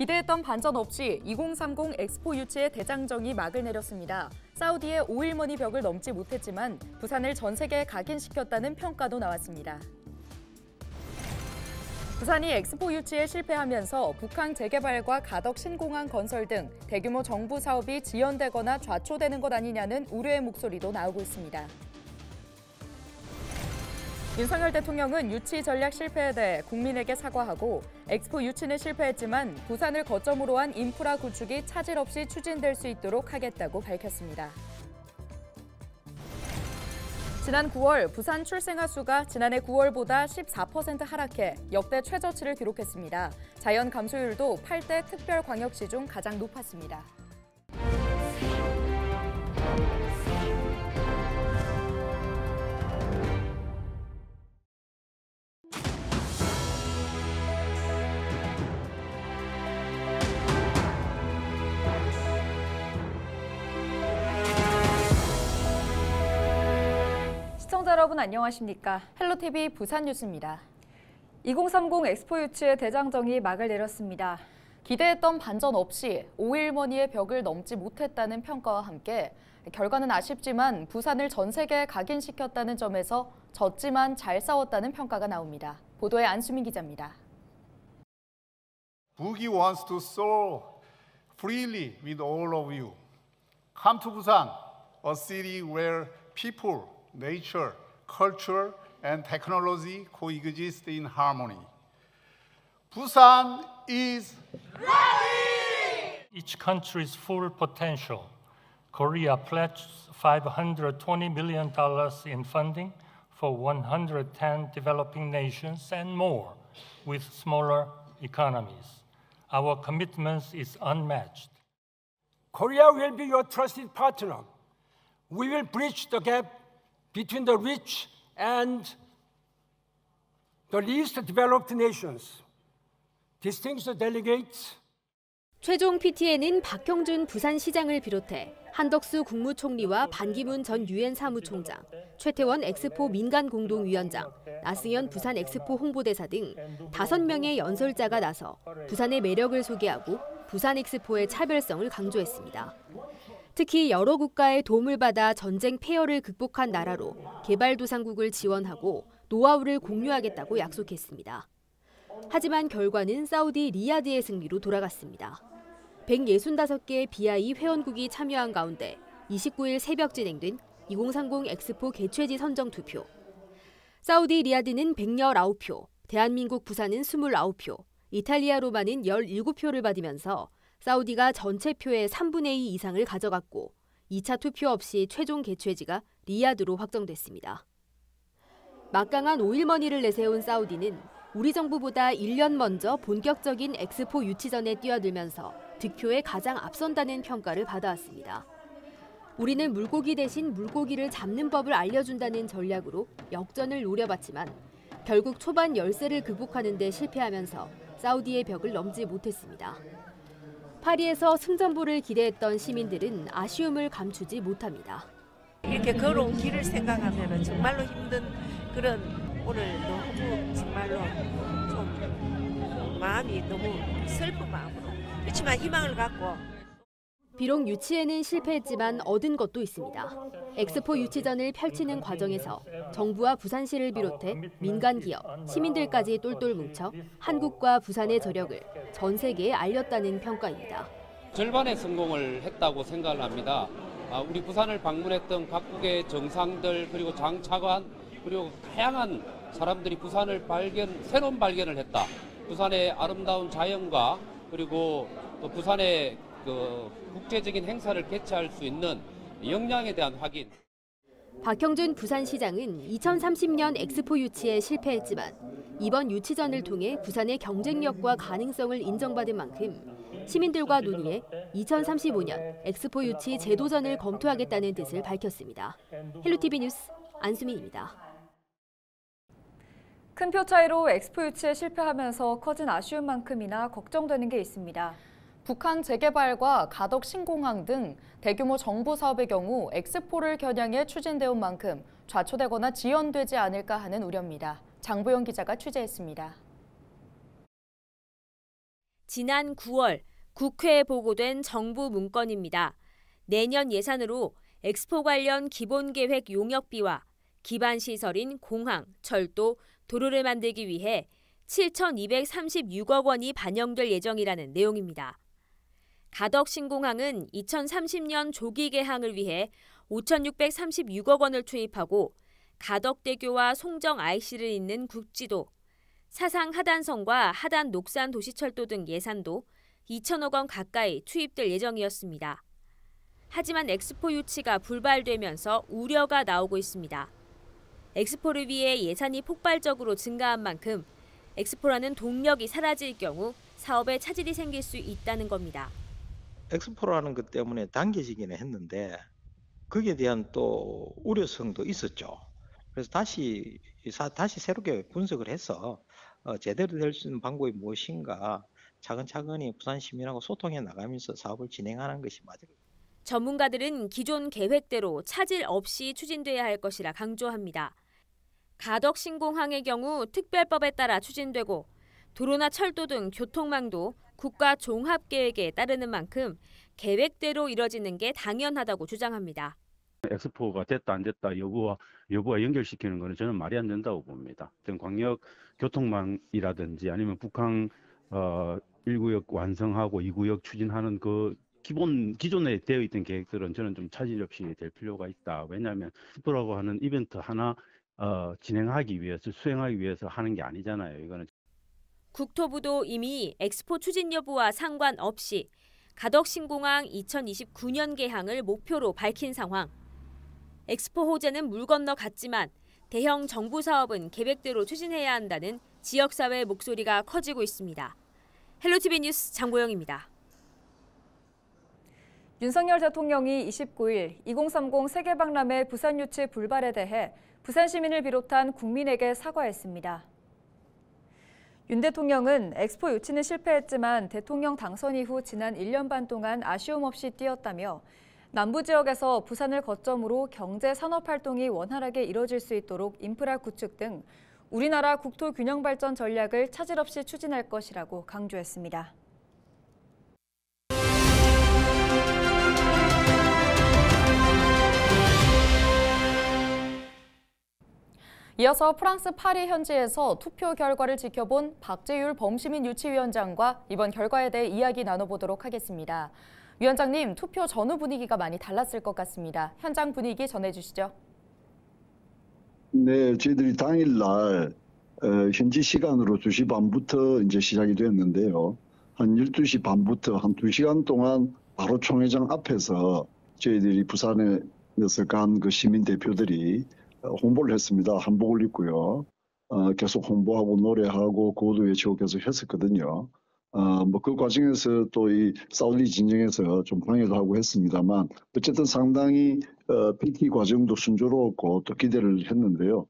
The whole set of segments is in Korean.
기대했던 반전 없이 2030 엑스포 유치의 대장정이 막을 내렸습니다. 사우디의 오일머니 벽을 넘지 못했지만 부산을 전 세계에 각인시켰다는 평가도 나왔습니다. 부산이 엑스포 유치에 실패하면서 북한 재개발과 가덕 신공항 건설 등 대규모 정부 사업이 지연되거나 좌초되는 것 아니냐는 우려의 목소리도 나오고 있습니다. 윤석열 대통령은 유치 전략 실패에 대해 국민에게 사과하고 엑스포 유치는 실패했지만 부산을 거점으로 한 인프라 구축이 차질 없이 추진될 수 있도록 하겠다고 밝혔습니다. 지난 9월 부산 출생아 수가 지난해 9월보다 14% 하락해 역대 최저치를 기록했습니다. 자연 감소율도 8대 특별광역시 중 가장 높았습니다. 시청자 여러분 안녕하십니까? 헬로TV 부산 뉴스입니다. 2030 엑스포 유치의 대장정이 막을 내렸습니다. 기대했던 반전 없이 오일머니의 벽을 넘지 못했다는 평가와 함께 결과는 아쉽지만 부산을 전 세계에 각인시켰다는 점에서 졌지만 잘 싸웠다는 평가가 나옵니다. 보도에 안수민 기자입니다. Boogie wants to soar freely with all of you. Come to Busan, a city where people, nature, culture, and technology coexist in harmony. Busan is ready! Each country's full potential. Korea pledged $520 million in funding for 110 developing nations and more with smaller economies. Our commitment is unmatched. Korea will be your trusted partner. We will bridge the gap between the rich and the least developed nations. Distinguished delegates. 최종 PT에는 박형준 부산시장을 비롯해 한덕수 국무총리와 반기문 전 유엔 사무총장, 최태원 엑스포 민간공동위원장, 나승현 부산 엑스포 홍보대사 등 5명의 연설자가 나서 부산의 매력을 소개하고 부산 엑스포의 차별성을 강조했습니다. 특히 여러 국가의 도움을 받아 전쟁 폐허를 극복한 나라로 개발도상국을 지원하고 노하우를 공유하겠다고 약속했습니다. 하지만 결과는 사우디 리야드의 승리로 돌아갔습니다. 165개의 BI 회원국이 참여한 가운데 29일 새벽 진행된 2030 엑스포 개최지 선정 투표. 사우디 리야드는 119표, 대한민국 부산은 29표, 이탈리아 로마는 17표를 받으면서 사우디가 전체 표의 3분의 2 이상을 가져갔고 2차 투표 없이 최종 개최지가 리야드로 확정됐습니다. 막강한 오일머니를 내세운 사우디는 우리 정부보다 1년 먼저 본격적인 엑스포 유치전에 뛰어들면서 득표에 가장 앞선다는 평가를 받아왔습니다. 우리는 물고기 대신 물고기를 잡는 법을 알려준다는 전략으로 역전을 노려봤지만 결국 초반 열세를 극복하는 데 실패하면서 사우디의 벽을 넘지 못했습니다. 파리에서 승전보를 기대했던 시민들은 아쉬움을 감추지 못합니다. 이렇게 걸어온 길을 생각하면 정말로 힘든 그런 오늘 너무 정말로 좀 마음이 너무 슬픈 마음으로 그렇지만 희망을 갖고 비록 유치에는 실패했지만 얻은 것도 있습니다. 엑스포 유치전을 펼치는 과정에서 정부와 부산시를 비롯해 민간기업, 시민들까지 똘똘 뭉쳐 한국과 부산의 저력을 전 세계에 알렸다는 평가입니다. 절반의 성공을 했다고 생각을 합니다. 우리 부산을 방문했던 각국의 정상들 그리고 장차관 그리고 다양한 사람들이 부산을 새로운 발견을 했다. 부산의 아름다운 자연과 그리고 또 부산의 국제적인 행사를 개최할 수 있는 역량에 대한 확인. 박형준 부산시장은 2030년 엑스포 유치에 실패했지만 이번 유치전을 통해 부산의 경쟁력과 가능성을 인정받은 만큼 시민들과 논의해 2035년 엑스포 유치 재도전을 검토하겠다는 뜻을 밝혔습니다. 헬로TV 뉴스 안수민입니다. 큰 표 차이로 엑스포 유치에 실패하면서 커진 아쉬운 만큼이나 걱정되는 게 있습니다. 북한 재개발과 가덕 신공항 등 대규모 정부 사업의 경우 엑스포를 겨냥해 추진돼 온 만큼 좌초되거나 지연되지 않을까 하는 우려입니다. 장보영 기자가 취재했습니다. 지난 9월 국회에 보고된 정부 문건입니다. 내년 예산으로 엑스포 관련 기본계획 용역비와 기반 시설인 공항, 철도, 도로를 만들기 위해 7,236억 원이 반영될 예정이라는 내용입니다. 가덕 신공항은 2030년 조기 개항을 위해 5,636억 원을 투입하고 가덕대교와 송정 IC를 잇는 국지도, 사상 하단선과 하단 녹산 도시철도 등 예산도 2천억 원 가까이 투입될 예정이었습니다. 하지만 엑스포 유치가 불발되면서 우려가 나오고 있습니다. 엑스포를 위해 예산이 폭발적으로 증가한 만큼 엑스포라는 동력이 사라질 경우 사업에 차질이 생길 수 있다는 겁니다. 엑스포라는 것 때문에 당겨지기는 했는데 거기에 대한 또 우려성도 있었죠. 그래서 다시 새롭게 분석을 해서 제대로 될 수 있는 방법이 무엇인가 차근차근히 부산 시민하고 소통해 나가면서 사업을 진행하는 것이 맞을 겁니다. 전문가들은 기존 계획대로 차질 없이 추진돼야 할 것이라 강조합니다. 가덕 신공항의 경우 특별법에 따라 추진되고 도로나 철도 등 교통망도 국가 종합계획에 따르는 만큼 계획대로 이뤄지는 게 당연하다고 주장합니다. 엑스포가 됐다 안 됐다 여부와 연결시키는 것은 저는 말이 안 된다고 봅니다. 광역 교통망이라든지 아니면 북한 1구역 완성하고 2구역 추진하는 그 기존에 되어 있던 계획들은 저는 좀 차질 없이 될 필요가 있다. 왜냐하면 엑스포라고 하는 이벤트 하나 진행하기 위해서 수행하기 위해서 하는 게 아니잖아요. 이거는. 국토부도 이미 엑스포 추진 여부와 상관없이 가덕 신공항 2029년 개항을 목표로 밝힌 상황. 엑스포 호재는 물 건너 갔지만 대형 정부 사업은 계획대로 추진해야 한다는 지역사회의 목소리가 커지고 있습니다. 헬로티비 뉴스 장보영입니다. 윤석열 대통령이 29일 2030 세계박람회 부산 유치 불발에 대해 부산 시민을 비롯한 국민에게 사과했습니다. 윤 대통령은 엑스포 유치는 실패했지만 대통령 당선 이후 지난 1년 반 동안 아쉬움 없이 뛰었다며 남부 지역에서 부산을 거점으로 경제 산업 활동이 원활하게 이뤄질 수 있도록 인프라 구축 등 우리나라 국토 균형 발전 전략을 차질 없이 추진할 것이라고 강조했습니다. 이어서 프랑스 파리 현지에서 투표 결과를 지켜본 박재율 범시민 유치위원장과 이번 결과에 대해 이야기 나눠보도록 하겠습니다. 위원장님, 투표 전후 분위기가 많이 달랐을 것 같습니다. 현장 분위기 전해주시죠. 네, 저희들이 당일날 현지 시간으로 2시 반부터 이제 시작이 됐는데요. 한 12시 반부터 한 2시간 동안 바로 총회장 앞에서 저희들이 부산에서 간 그 시민 대표들이 홍보를 했습니다. 한복을 입고요. 계속 홍보하고 노래하고 구호도 외치고 계속 했었거든요. 그 과정에서 또 이 사우디 진영에서 좀 방해도 하고 했습니다만 어쨌든 상당히 PT 과정도 순조로웠고 또 기대를 했는데요.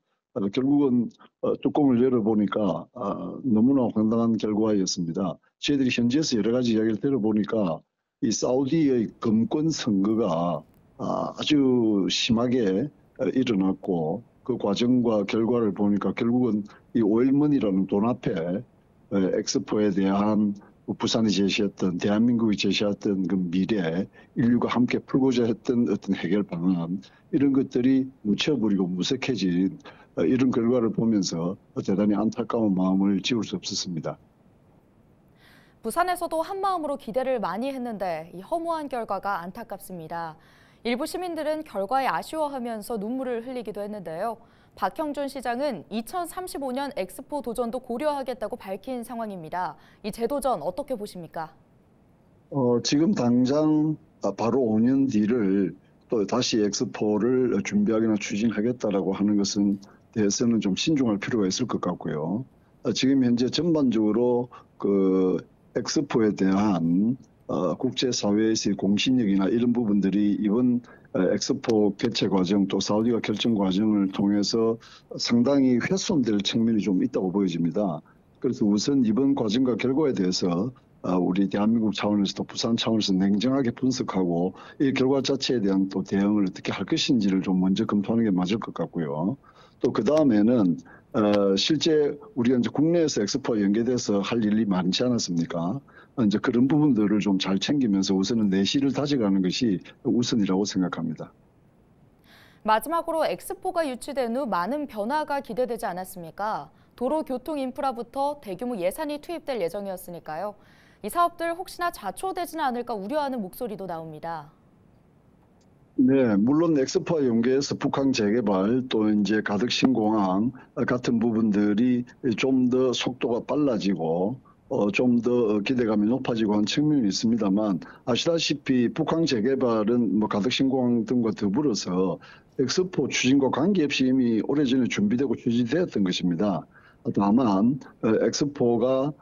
결국은 뚜껑을 열어보니까 너무나 황당한 결과였습니다. 저희들이 현지에서 여러 가지 이야기를 들어보니까 이 사우디의 금권 선거가 아주 심하게 일어났고 그 과정과 결과를 보니까 결국은 이 오일머니라는 돈 앞에 엑스포에 대한 부산이 제시했던 대한민국이 제시했던 그 미래 인류가 함께 풀고자 했던 어떤 해결 방안 이런 것들이 묻혀버리고 무색해진 이런 결과를 보면서 대단히 안타까운 마음을 지울 수 없었습니다. 부산에서도 한마음으로 기대를 많이 했는데 이 허무한 결과가 안타깝습니다. 일부 시민들은 결과에 아쉬워하면서 눈물을 흘리기도 했는데요. 박형준 시장은 2035년 엑스포 도전도 고려하겠다고 밝힌 상황입니다. 이 재도전 어떻게 보십니까? 지금 당장 바로 5년 뒤를 또 다시 엑스포를 준비하거나 추진하겠다라고 하는 것은 대해서는 좀 신중할 필요가 있을 것 같고요. 지금 현재 전반적으로 그 엑스포에 대한 국제사회에서의 공신력이나 이런 부분들이 이번 엑스포 개최 과정 또 사우디가 결정 과정을 통해서 상당히 훼손될 측면이 좀 있다고 보여집니다. 그래서 우선 이번 과정과 결과에 대해서 우리 대한민국 차원에서도 부산 차원에서 냉정하게 분석하고 이 결과 자체에 대한 또 대응을 어떻게 할 것인지를 좀 먼저 검토하는 게 맞을 것 같고요. 또 그 다음에는 실제 우리가 이제 국내에서 엑스포와 연계돼서 할 일이 많지 않았습니까? 이제 그런 부분들을 좀 잘 챙기면서 우선은 내실을 다져가는 것이 우선이라고 생각합니다. 마지막으로 엑스포가 유치된 후 많은 변화가 기대되지 않았습니까? 도로 교통 인프라부터 대규모 예산이 투입될 예정이었으니까요. 이 사업들 혹시나 좌초되지는 않을까 우려하는 목소리도 나옵니다. 네, 물론 엑스포와 연계해서 북한 재개발 또 이제 가덕신공항 같은 부분들이 좀 더 속도가 빨라지고 좀 더 기대감이 높아지고 한 측면이 있습니다만 아시다시피 북한 재개발은 뭐 가덕신공항 등과 더불어서 엑스포 추진과 관계없이 이미 오래전에 준비되고 추진되었던 것입니다. 다만 엑스포가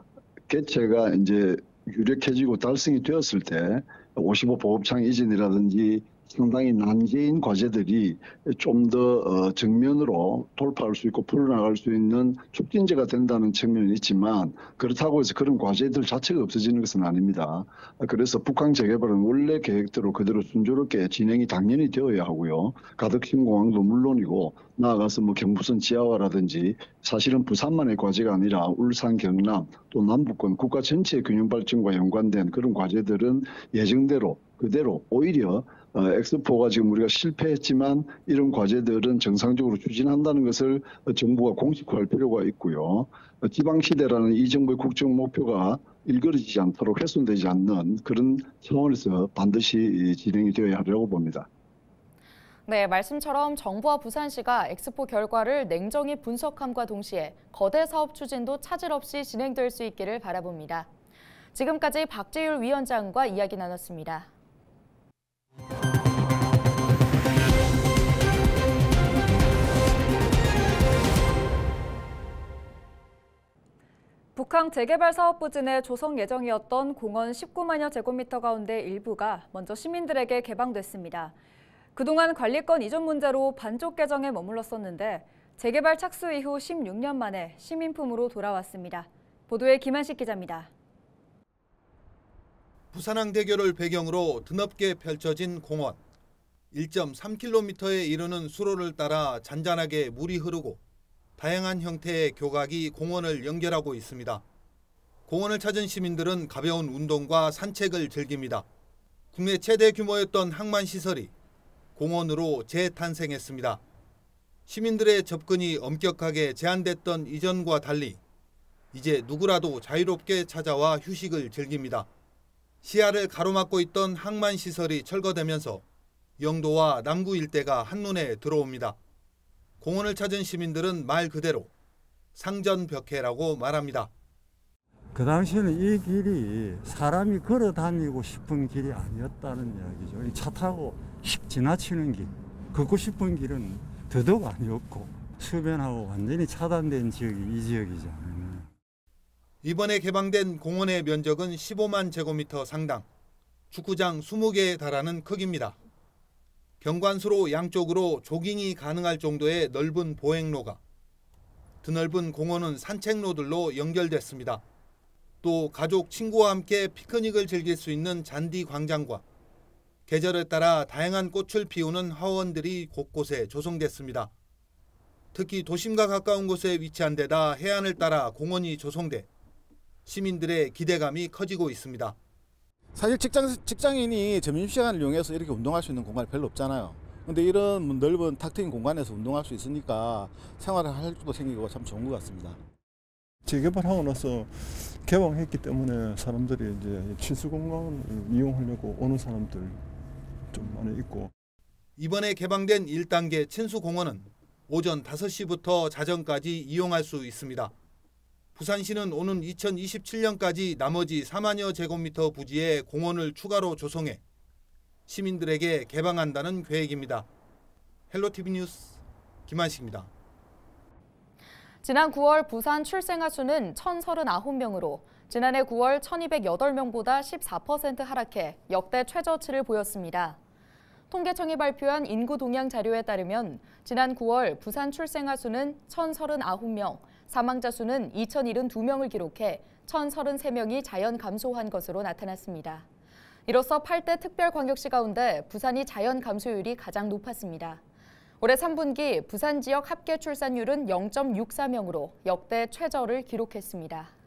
개최가 이제 유력해지고 달성이 되었을 때 55 보급창 이전이라든지 상당히 난제인 과제들이 좀 더 정면으로 돌파할 수 있고 풀어나갈 수 있는 촉진제가 된다는 측면이 있지만 그렇다고 해서 그런 과제들 자체가 없어지는 것은 아닙니다. 그래서 북한 재개발은 원래 계획대로 그대로 순조롭게 진행이 당연히 되어야 하고요. 가덕신공항도 물론이고 나아가서 뭐 경부선 지하화라든지 사실은 부산만의 과제가 아니라 울산, 경남 또 남북권 국가 전체의 균형 발전과 연관된 그런 과제들은 예정대로 그대로 오히려 엑스포가 지금 우리가 실패했지만 이런 과제들은 정상적으로 추진한다는 것을 정부가 공식화할 필요가 있고요. 지방시대라는 이 정부의 국정 목표가 일그러지지 않도록 훼손되지 않는 그런 차원에서 반드시 진행이 되어야 하려고 봅니다. 네, 말씀처럼 정부와 부산시가 엑스포 결과를 냉정히 분석함과 동시에 거대 사업 추진도 차질 없이 진행될 수 있기를 바라봅니다. 지금까지 박재율 위원장과 이야기 나눴습니다. 북한 재개발 사업 부진에 조성 예정이었던 공원 19만여 제곱미터 가운데 일부가 먼저 시민들에게 개방됐습니다. 그동안 관리권 이전 문제로 반쪽 개정에 머물렀었는데 재개발 착수 이후 16년 만에 시민품으로 돌아왔습니다. 보도에 김한식 기자입니다. 부산항대교를 배경으로 드넓게 펼쳐진 공원. 1.3km에 이르는 수로를 따라 잔잔하게 물이 흐르고 다양한 형태의 교각이 공원을 연결하고 있습니다. 공원을 찾은 시민들은 가벼운 운동과 산책을 즐깁니다. 국내 최대 규모였던 항만시설이 공원으로 재탄생했습니다. 시민들의 접근이 엄격하게 제한됐던 이전과 달리 이제 누구라도 자유롭게 찾아와 휴식을 즐깁니다. 시야를 가로막고 있던 항만시설이 철거되면서 영도와 남구 일대가 한눈에 들어옵니다. 공원을 찾은 시민들은 말 그대로 상전벽해라고 말합니다. 그 당시에는 이 길이 사람이 걸어 다니고 싶은 길이 아니었다는 이야기죠. 차 타고 휙 지나치는 길, 걷고 싶은 길은 더더욱 아니었고 수변하고 완전히 차단된 지역이 이 지역이지 않느냐. 이번에 개방된 공원의 면적은 15만 제곱미터 상당, 축구장 20개에 달하는 크기입니다. 경관수로 양쪽으로 조깅이 가능할 정도의 넓은 보행로가, 드넓은 공원은 산책로들로 연결됐습니다. 또 가족, 친구와 함께 피크닉을 즐길 수 있는 잔디 광장과 계절에 따라 다양한 꽃을 피우는 하원들이 곳곳에 조성됐습니다. 특히 도심과 가까운 곳에 위치한 데다 해안을 따라 공원이 조성돼 시민들의 기대감이 커지고 있습니다. 사실 직장인이 점심시간을 이용해서 이렇게 운동할 수 있는 공간이 별로 없잖아요. 근데 이런 넓은 탁 트인 공간에서 운동할 수 있으니까 생활을 할 수도 생기고 참 좋은 것 같습니다. 재개발하고 나서 개방했기 때문에 사람들이 이제 친수공간을 이용하려고 오는 사람들 좀 많이 있고. 이번에 개방된 1단계 친수공원은 오전 5시부터 자정까지 이용할 수 있습니다. 부산시는 오는 2027년까지 나머지 4만여 제곱미터 부지에 공원을 추가로 조성해 시민들에게 개방한다는 계획입니다. 헬로티비 뉴스 김한식입니다. 지난 9월 부산 출생아 수는 1,039명으로 지난해 9월 1,208명보다 14% 하락해 역대 최저치를 보였습니다. 통계청이 발표한 인구 동향 자료에 따르면 지난 9월 부산 출생아 수는 1,039명, 사망자 수는 2,072명을 기록해 1,033명이 자연 감소한 것으로 나타났습니다. 이로써 8대 특별광역시 가운데 부산이 자연 감소율이 가장 높았습니다. 올해 3분기 부산 지역 합계 출산율은 0.64명으로 역대 최저를 기록했습니다.